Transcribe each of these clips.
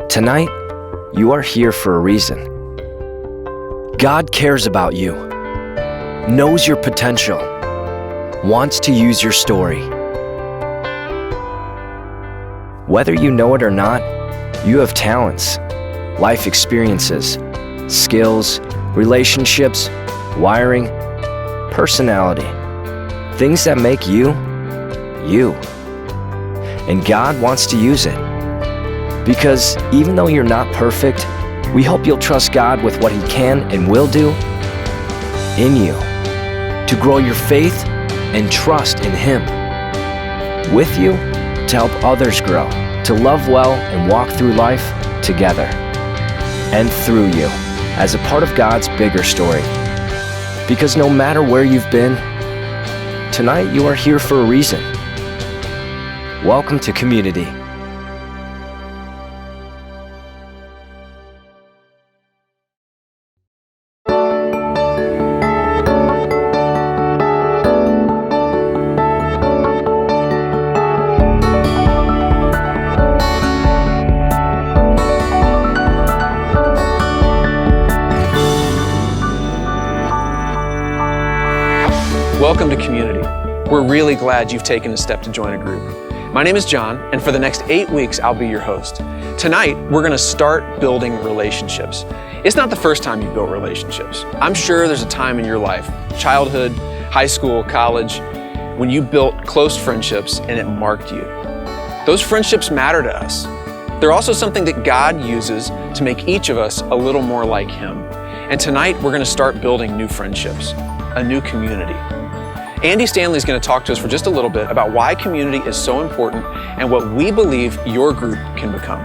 Tonight, you are here for a reason. God cares about you, knows your potential, wants to use your story. Whether you know it or not, you have talents, life experiences, skills, relationships, wiring, personality, things that make you, you. And God wants to use it. Because even though you're not perfect, we hope you'll trust God with what He can and will do in you to grow your faith and trust in Him. With you, to help others grow, to love well and walk through life together and through you as a part of God's bigger story. Because no matter where you've been, tonight you are here for a reason. Welcome to Community. Welcome to Community. We're really glad you've taken a step to join a group. My name is John, and for the next 8 weeks, I'll be your host. Tonight, we're going to start building relationships. It's not the first time you've built relationships. I'm sure there's a time in your life, childhood, high school, college, when you built close friendships and it marked you. Those friendships matter to us. They're also something that God uses to make each of us a little more like Him. And tonight, we're going to start building new friendships, a new community. Andy Stanley is going to talk to us for just a little bit about why community is so important and what we believe your group can become.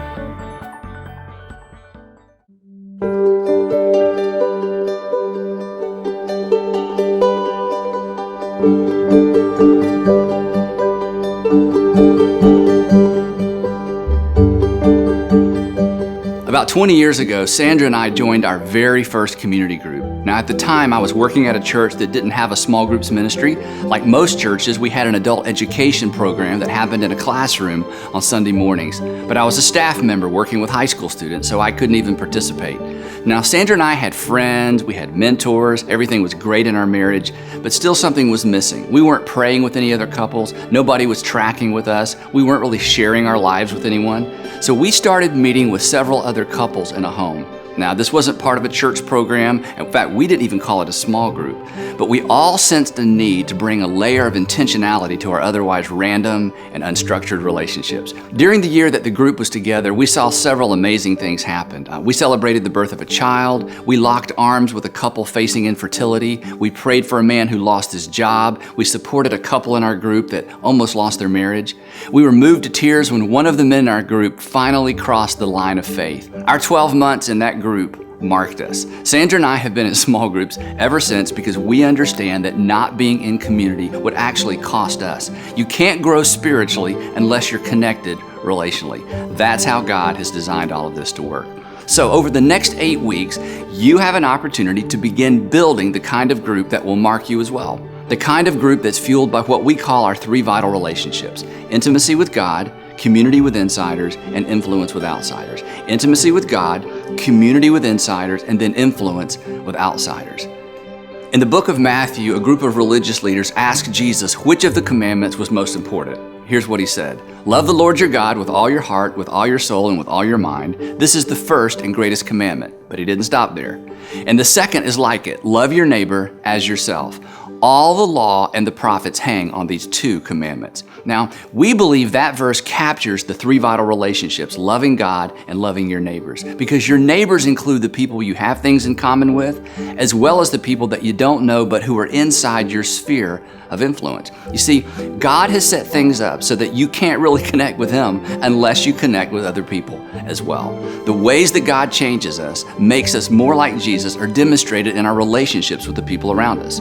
About 20 years ago, Sandra and I joined our very first community group. Now, at the time, I was working at a church that didn't have a small groups ministry. Like most churches, we had an adult education program that happened in a classroom on Sunday mornings. But I was a staff member working with high school students, so I couldn't even participate. Now, Sandra and I had friends, we had mentors, everything was great in our marriage, but still something was missing. We weren't praying with any other couples, nobody was tracking with us, we weren't really sharing our lives with anyone. So we started meeting with several other couples in a home. Now, this wasn't part of a church program. In fact, we didn't even call it a small group. But we all sensed a need to bring a layer of intentionality to our otherwise random and unstructured relationships. During the year that the group was together, we saw several amazing things happen. We celebrated the birth of a child. We locked arms with a couple facing infertility. We prayed for a man who lost his job. We supported a couple in our group that almost lost their marriage. We were moved to tears when one of the men in our group finally crossed the line of faith. Our 12 months in that group marked us. Sandra and I have been in small groups ever since because we understand that not being in community would actually cost us. You can't grow spiritually unless you're connected relationally. That's how God has designed all of this to work. So over the next 8 weeks, you have an opportunity to begin building the kind of group that will mark you as well. The kind of group that's fueled by what we call our 3 vital relationships: intimacy with God, community with insiders, and influence with outsiders. Intimacy with God, community with insiders, and then influence with outsiders. In the book of Matthew, a group of religious leaders asked Jesus which of the commandments was most important. Here's what He said: "Love the Lord your God with all your heart, with all your soul, and with all your mind. This is the first and greatest commandment." But He didn't stop there. "And the second is like it: love your neighbor as yourself. All the law and the prophets hang on these 2 commandments." Now, we believe that verse captures the 3 vital relationships: loving God and loving your neighbors. Because your neighbors include the people you have things in common with, as well as the people that you don't know but who are inside your sphere of influence. You see, God has set things up so that you can't really connect with Him unless you connect with other people as well. The ways that God changes us, makes us more like Jesus, are demonstrated in our relationships with the people around us.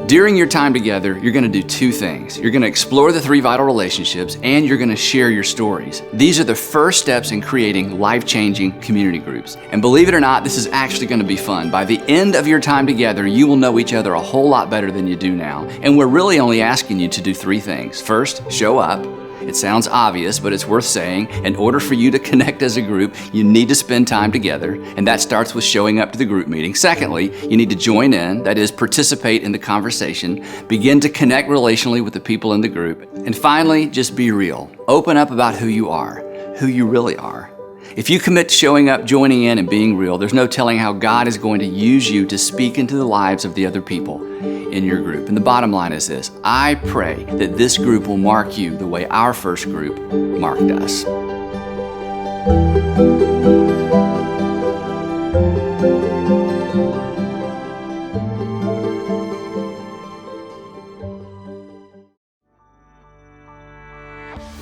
During your time together, you're going to do 2 things. You're going to explore the 3 vital relationships, and you're going to share your stories. These are the first steps in creating life-changing community groups. And believe it or not, this is actually going to be fun. By the end of your time together, you will know each other a whole lot better than you do now. And we're really only asking you to do 3 things. First, show up. It sounds obvious, but it's worth saying. In order for you to connect as a group, you need to spend time together, and that starts with showing up to the group meeting. Secondly, you need to join in, that is, participate in the conversation, begin to connect relationally with the people in the group, and finally, just be real. Open up about who you are, who you really are. If you commit to showing up, joining in, and being real, there's no telling how God is going to use you to speak into the lives of the other people in your group. And the bottom line is this: I pray that this group will mark you the way our first group marked us.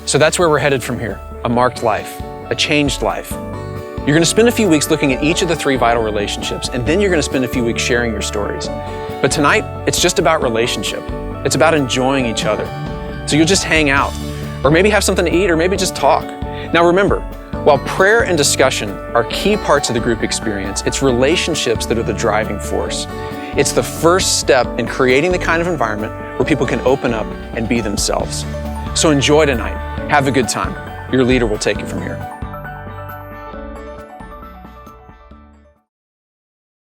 So that's where we're headed from here, a marked life, a changed life. You're going to spend a few weeks looking at each of the 3 vital relationships, and then you're going to spend a few weeks sharing your stories. But tonight, it's just about relationship. It's about enjoying each other. So you'll just hang out, or maybe have something to eat, or maybe just talk. Now remember, while prayer and discussion are key parts of the group experience, it's relationships that are the driving force. It's the first step in creating the kind of environment where people can open up and be themselves. So enjoy tonight. Have a good time. Your leader will take it from here.